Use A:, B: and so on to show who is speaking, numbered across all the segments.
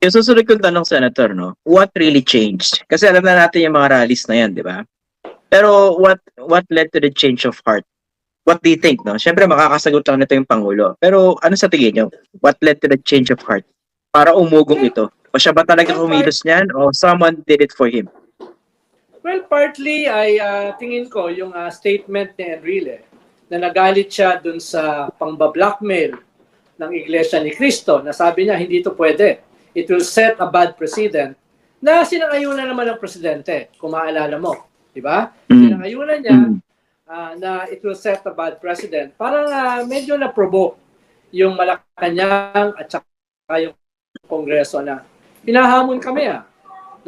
A: Yung susunod kong tanong, Senator, no? What really changed? Kasi alam na natin yung mga rallies na yan, di ba? Pero what led to the change of heart? What do you think, no? Siyempre, makakasagot lang nito yung Pangulo. Pero ano sa tingin nyo? What led to the change of heart? Para umugong ito? O siya ba talaga kumilos niyan? O someone did it for him?
B: Well, partly ay tingin ko yung statement ni Enrile na nagalit siya dun sa pangba-blackmail ng Iglesia ni Cristo na sabi niya hindi ito pwede. It will set a bad precedent na sinangayunan naman ng presidente, kung maalala mo. Di ba? Sinangayunan niya na it will set a bad precedent. Parang medyo na-provoke yung Malacanang at saka yung Kongreso na pinahamon kami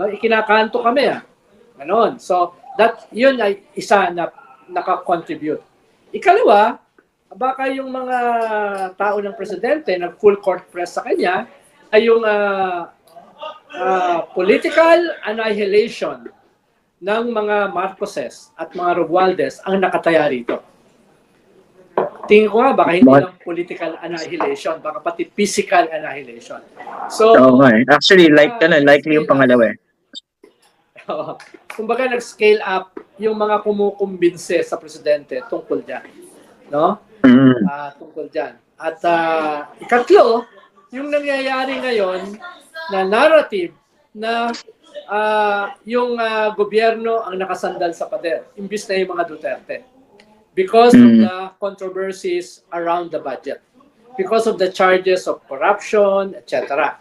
B: no? Ikinakanto kami ganon. So, yun ay isa na nakakontribute. Ikalawa, baka yung mga tao ng presidente nag full court press sa kanya ay yung political annihilation ng mga Marcoses at mga Romualdez ang nakataya rito. Tingin ko nga, baka hindi lang political annihilation, baka pati physical annihilation. So,
A: actually, likely yung pangalawa.
B: Kumbaga nag-scale up yung mga kumukumbinse sa presidente tungkol dyan. No? Tungkol dyan. At ikatlo, yung nangyayari ngayon na narrative na yung gobyerno ang nakasandal sa pader, imbis na yung mga Duterte. Because of the controversies around the budget. Because of the charges of corruption, etc.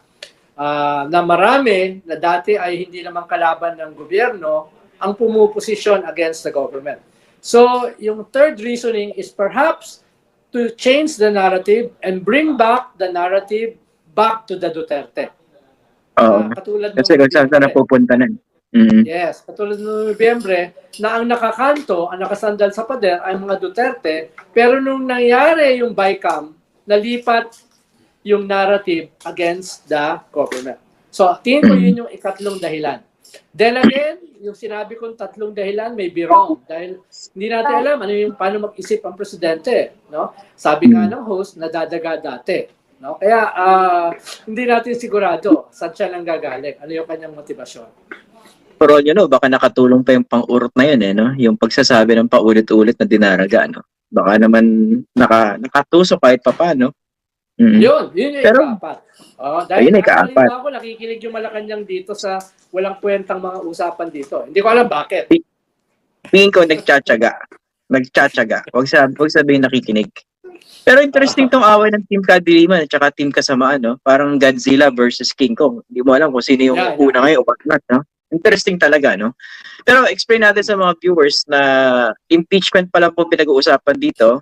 B: Na marami na dati ay hindi naman kalaban ng gobyerno ang pumuposisyon against the government. So, yung third reasoning is perhaps to change the narrative and bring back the narrative back to the Duterte. Katulad
A: kasi kung saan napupunta na.
B: Yes, katulad noong Nobyembre na ang nakakanto, ang nakasandal sa pader ay mga Duterte, pero nung nangyari yung BICAM, nalipat yung narrative against the government. So, tingin ko yun yung ikatlong dahilan. Then again, yung sinabi kong tatlong dahilan may be wrong dahil hindi natin alam paano mag-isip ang presidente, no? Sabi nga ng host, nadadaga dati, no? Kaya hindi natin sigurado saan siya nang gagaling, ano yung kanyang motibasyon.
A: Pero baka nakatulong pa yung pang-urot na yun no? Yung pagsasabi ng paulit-ulit na dinaraga, no? Baka naman nakatusok kahit papaano.
B: Yun yung ika-apat. Dahil
A: yun ika-apat.
B: Ako nakikinig yung Malacanang dito sa walang kwentang mga usapan dito. Hindi ko alam bakit.
A: Tingin ko nagtsatsaga. Huwag sabihin nakikinig. Pero interesting tong away ng Team Kadiliman at saka Team Kasamaan, no? Parang Godzilla versus King Kong. Hindi mo alam kung sino yung una ngayon o whatnot, no? Interesting talaga, no? Pero explain natin sa mga viewers na impeachment pa lang po pinag-uusapan dito.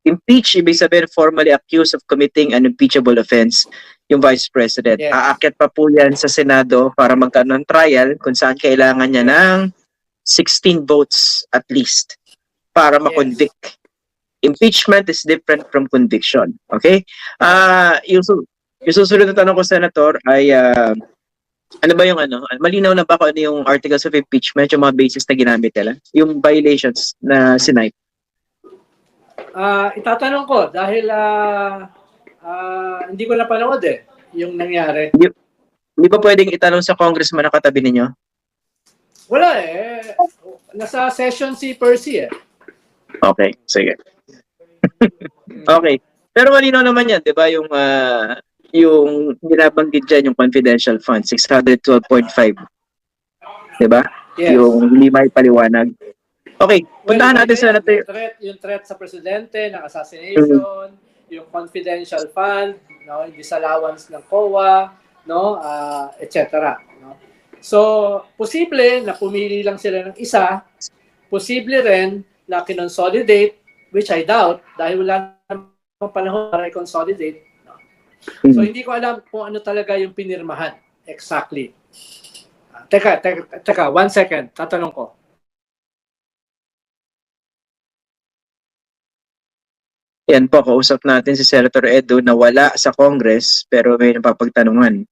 A: Impeach, ibig sabihin formally accused of committing an impeachable offense yung Vice President. Yes. Aakyat pa po yan sa Senado para magkaroon ng trial kung saan kailangan niya ng 16 votes at least para ma-convict. Yes. Impeachment is different from conviction. Okay? Yung susunod na tanong ko, Senator, ay ano ba yung malinaw na ba kung ano yung articles of impeachment, yung mga basis na ginamit nila? Yung violations na sinipe?
B: Itatanong ko dahil hindi ko napanood yung nangyari.
A: Hindi ba pwedeng itanong sa congressman na katabi ninyo?
B: Wala nasa session si Percy
A: Okay, sige. Okay. Pero malinaw naman yan, di ba, yung binabanggit dyan, yung confidential fund, 612.5. Di ba?
B: Yes.
A: Yung hindi may paliwanag. Okay, puntahan natin sa
B: yung threat sa presidente, ng assassination, yung confidential fund, no, yung disallowance ng COA, no, etc. No? So, posible na pumili lang sila ng isa, posible rin na kinonsolidate, which I doubt, dahil wala namang panahon para i-consolidate. No? So, hindi ko alam kung ano talaga yung pinirmahan. Exactly. Teka, 1 second, tatanong ko.
A: Yan po, kausap natin si Senator Edu na wala sa Congress pero may napapagtanungan.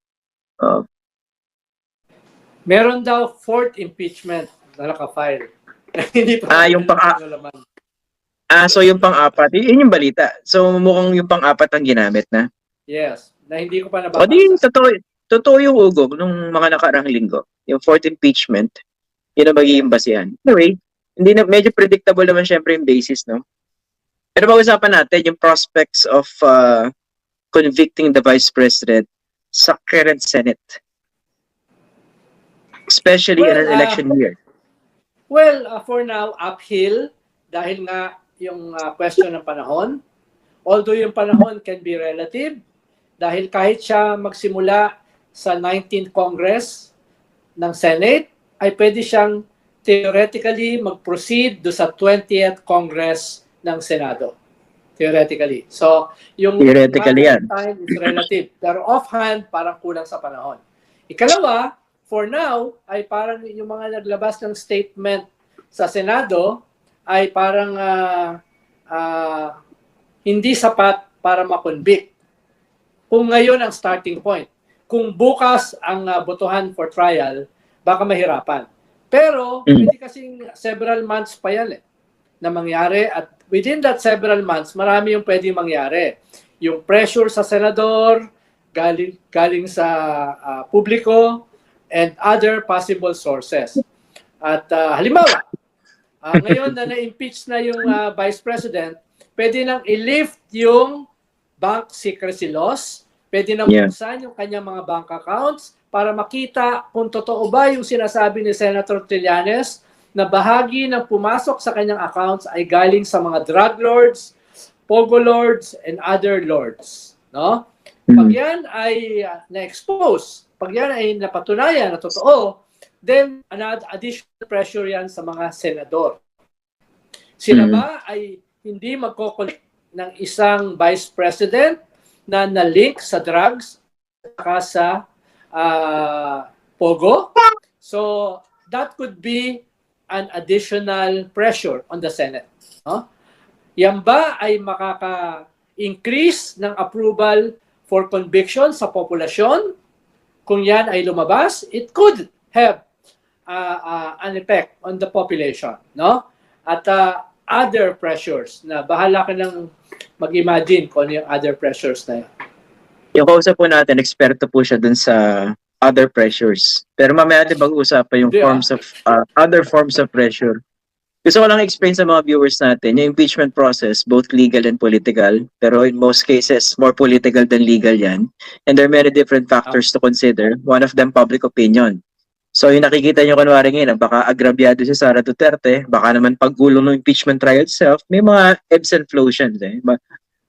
B: Meron daw 4th impeachment na naka-file. Hindi pa
A: yung so yung pang-apat, yun yung balita. So mukhang yung pang-apat ang ginamit na.
B: Yes, na hindi ko pa nababasa.
A: O di, totoo yung ugong nung mga nakarang linggo. Yung fourth impeachment, yun ang magiging basihan. Anyway, hindi na, medyo predictable naman syempre yung basis, no? Pero pag-usapan natin yung prospects of convicting the Vice President sa current Senate. Especially in an election year.
B: Well, for now, uphill dahil nga yung question ng panahon. Although yung panahon can be relative dahil kahit siya magsimula sa 19th Congress ng Senate, ay pwede siyang theoretically mag-proceed do sa 20th Congress ng Senado. Theoretically. So, yung time is relative. Pero offhand, parang kulang sa panahon. Ikalawa, for now, ay parang yung mga naglabas ng statement sa Senado ay parang hindi sapat para makonvict. Kung ngayon ang starting point. Kung bukas ang botohan for trial, baka mahirapan. Pero, pwede kasing several months pa yan na mangyari at within that several months, marami yung pwede mangyari. Yung pressure sa senador, galing sa publiko, and other possible sources. At halimbawa, ngayon na na-impeach na yung Vice President, pwede nang i-lift yung bank secrecy laws, pwede nang buksan yung kanyang mga bank accounts para makita kung totoo ba yung sinasabi ni Senator Trillanes na bahagi ng pumasok sa kanyang accounts ay galing sa mga drug lords, pogo lords, and other lords. No? Pag yan ay na-expose, pag yan ay napatunayan na totoo, then another additional pressure yan sa mga senador. Sila ba ay hindi magko-collect ng isang vice president na na-link sa drugs at sa pogo? So that could be an additional pressure on the Senate. No? Yan ba ay makaka-increase ng approval for conviction sa populasyon? Kung yan ay lumabas, it could have an effect on the population, no? At other pressures na bahala ka nang mag-imagine kung ano yung other pressures na yan.
A: Yung kausap po natin, eksperto po siya dun sa other pressures. Pero mamaya natin pag-uusapan yung forms of other forms of pressure. Gusto ko lang explain sa mga viewers natin, yung impeachment process, both legal and political, pero in most cases, more political than legal yan. And there are many different factors to consider. One of them, public opinion. So yung nakikita nyo kunwari ngayon, baka agrabyado si Sara Duterte, baka naman paggulo ng impeachment trial itself, may mga ebbs and flows yan.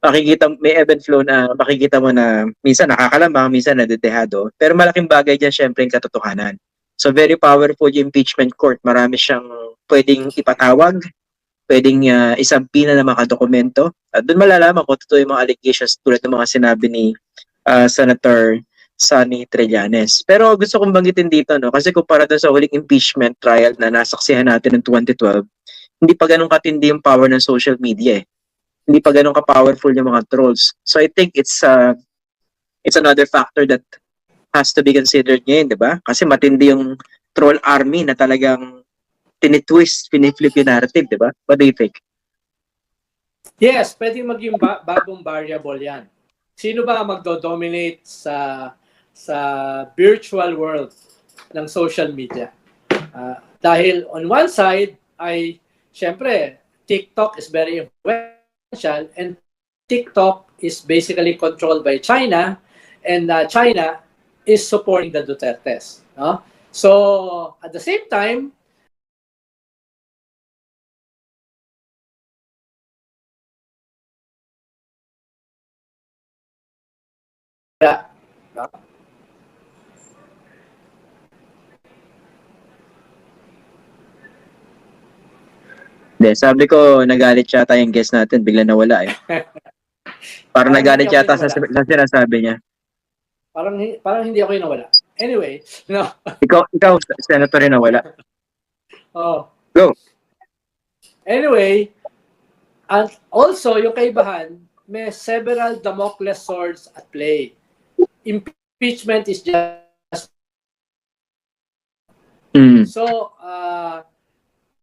A: Makikita, may ebb and flow na makikita mo na minsan nakakalambang, minsan nadedehado. Pero malaking bagay dyan syempre yung katotohanan. So very powerful yung impeachment court. Marami siyang pwedeng ipatawag, pwedeng isampina ng mga dokumento. At doon malalaman kung totoo yung mga allegations tulad ng mga sinabi ni Senator Sonny Trillanes. Pero gusto kong banggitin dito, no? Kasi kumpara doon sa huling impeachment trial na nasaksihan natin ng 2012, hindi pa ganun katindi yung power ng social media. Hindi pa ganun ka-powerful yung mga trolls. So I think it's another factor that has to be considered ngayon, di ba? Kasi matindi yung troll army na talagang tinitwist, piniflip yung narrative, di ba? What do you think?
B: Yes, pwedeng maging bagong variable yan. Sino ba magdo-dominate sa virtual world ng social media? Dahil on one side ay, syempre, TikTok is very influential and TikTok is basically controlled by China and China is supporting the Dutertes. No? So, at the same time,
A: sabi ko, nagalit yata yung guest natin, bigla nawala eh. Parang nagalit yata sa sinasabi niya.
B: Parang hindi ako yung nawala. Anyway, no.
A: Ikaw senator rin nawala.
B: Oh.
A: Go.
B: Anyway, and also yung kaibahan, may several Damocles swords at play. Impeachment is just so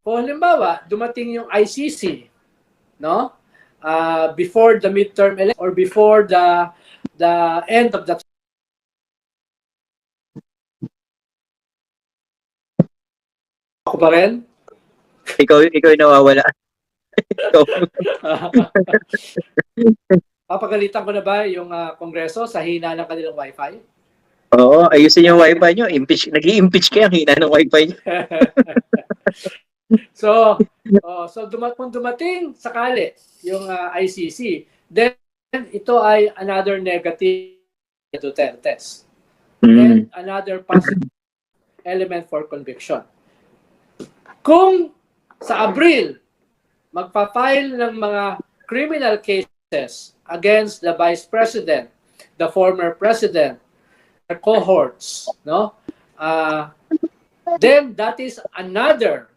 B: kung halimbawa dumating yung ICC, no, before the midterm election or before the end of the Ako pa rin?
A: Ikaw yung nawawala. Ikaw.
B: Papagalitan ko na ba yung Kongreso sa hina ng kanilang wifi?
A: Oo, ayusin yung wifi nyo. Nag-i-impeach kayo, ang hina ng wifi nyo.
B: Kung dumating sakali yung ICC, then ito ay another negative Duterte's. Then another positive element for conviction. Kung sa Abril, magpa-file ng mga criminal cases against the Vice President, the former President, the cohorts, no? Then that is another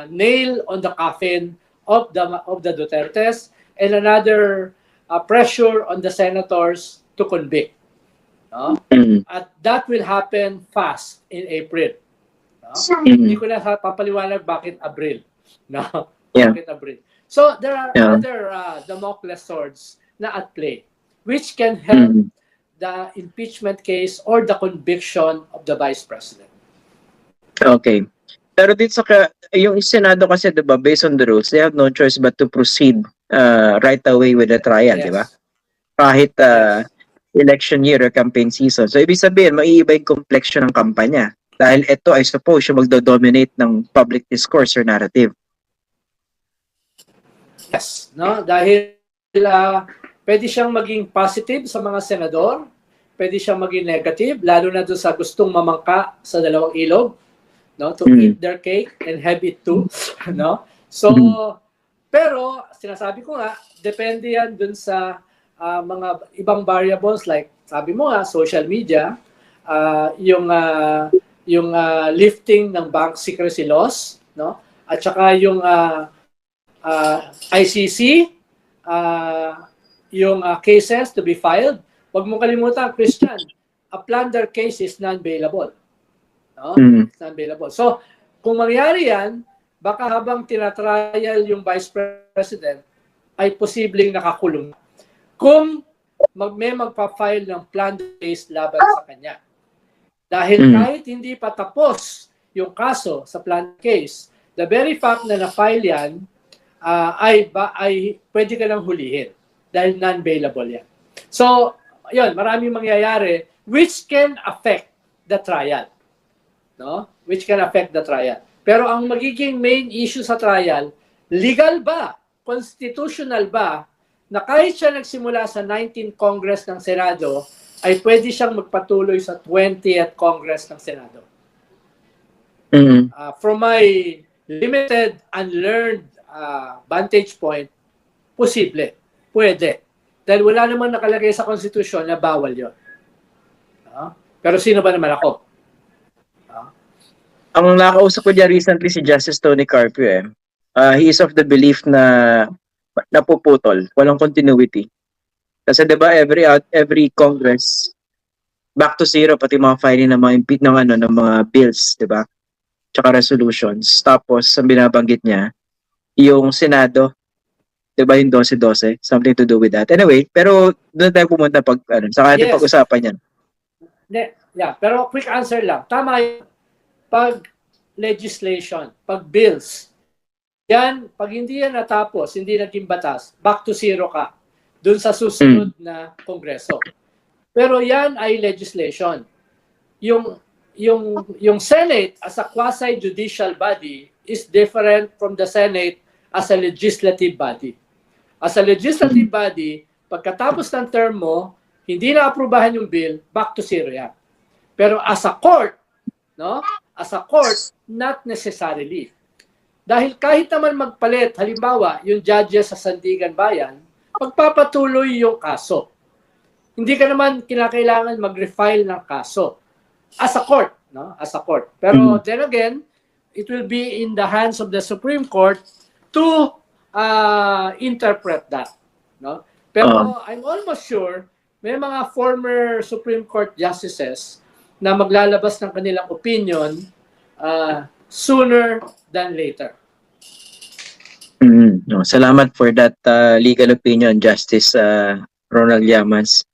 B: nail on the coffin of the Dutertes and another pressure on the senators to convict. No? At that will happen fast in April. No? Hindi ko na papaliwanag bakit Abril. No?
A: Yeah.
B: Bakit Abril. So there are other Damocles swords na at play which can help the impeachment case or the conviction of the Vice President.
A: Okay. Pero dito yung Senado kasi, diba, based on the rules, they have no choice but to proceed right away with the trial,
B: Yes.
A: diba? Kahit election year or campaign season. So, ibig sabihin, maiiba yung complexion ng kampanya. Dahil ito, I suppose, yung magdo-dominate ng public discourse or narrative.
B: Yes. No? Dahil pwede siyang maging positive sa mga senador, pwede siyang maging negative, lalo na doon sa gustong mamangka sa dalawang ilog, no? To eat their cake and have it too. No? So, pero, sinasabi ko nga, depende yan doon sa mga ibang variables like sabi mo nga social media, yung lifting ng bank secrecy laws, no? At saka yung ICC, yung cases to be filed. Huwag mong kalimutan, Christian, a plunder case is non-bailable. No? It's non-bailable. So, kung mangyari yan, baka habang tinatrial yung Vice President ay posibleng nakakulong. Kung may magpa-file ng plunder case laban sa kanya. Dahil kahit hindi pa tapos yung kaso sa plunder case, the very fact na na-file yan ay pwede ka nang hulihin dahil non-bailable yan. So, yun, maraming mangyayari which can affect the trial. No? Which can affect the trial. Pero ang magiging main issue sa trial, legal ba? Constitutional ba? Na kahit siya nagsimula sa 19th Congress ng Senado, ay pwede siyang magpatuloy sa 20th Congress ng Senado. From my limited, unlearned vantage point, posible. Pwede. Dahil wala naman nakalagay sa konstitusyon na bawal yun. Pero sino ba naman ako?
A: Ang nakausap ko dyan recently si Justice Tony Carpio. He is of the belief na napuputol, walang continuity. Kasi 'di ba every Congress back to zero pati mga filing ng mga ng mga bills, 'di ba? Tsaka resolutions. Tapos ang binabanggit niya yung Senado, 'di ba, yung 12-12, something to do with that. Anyway, pero doon tayo pumunta saka natin pag-usapan yan.
B: Yeah, pero quick answer lang. Tama yun. Pag legislation, pag bills, yan, pag hindi yan natapos, hindi naging batas, back to zero ka dun sa susunod na Kongreso. Pero yan ay legislation. Yung Senate as a quasi-judicial body is different from the Senate as a legislative body. As a legislative body, pagkatapos ng term mo, hindi na aprubahan yung bill, back to zero yan. Pero as a court, no? As a court, not necessarily. Dahil kahit naman magpalit, halimbawa, yung judges sa Sandigan Bayan, magpapatuloy yung kaso. Hindi ka naman kinakailangan mag-refile ng kaso. As a court, no? As a court. Pero then again, it will be in the hands of the Supreme Court to interpret that, no? Pero I'm almost sure may mga former Supreme Court justices na maglalabas ng kanilang opinion sooner than later.
A: No, salamat for that legal opinion, Justice Ronald Llamas.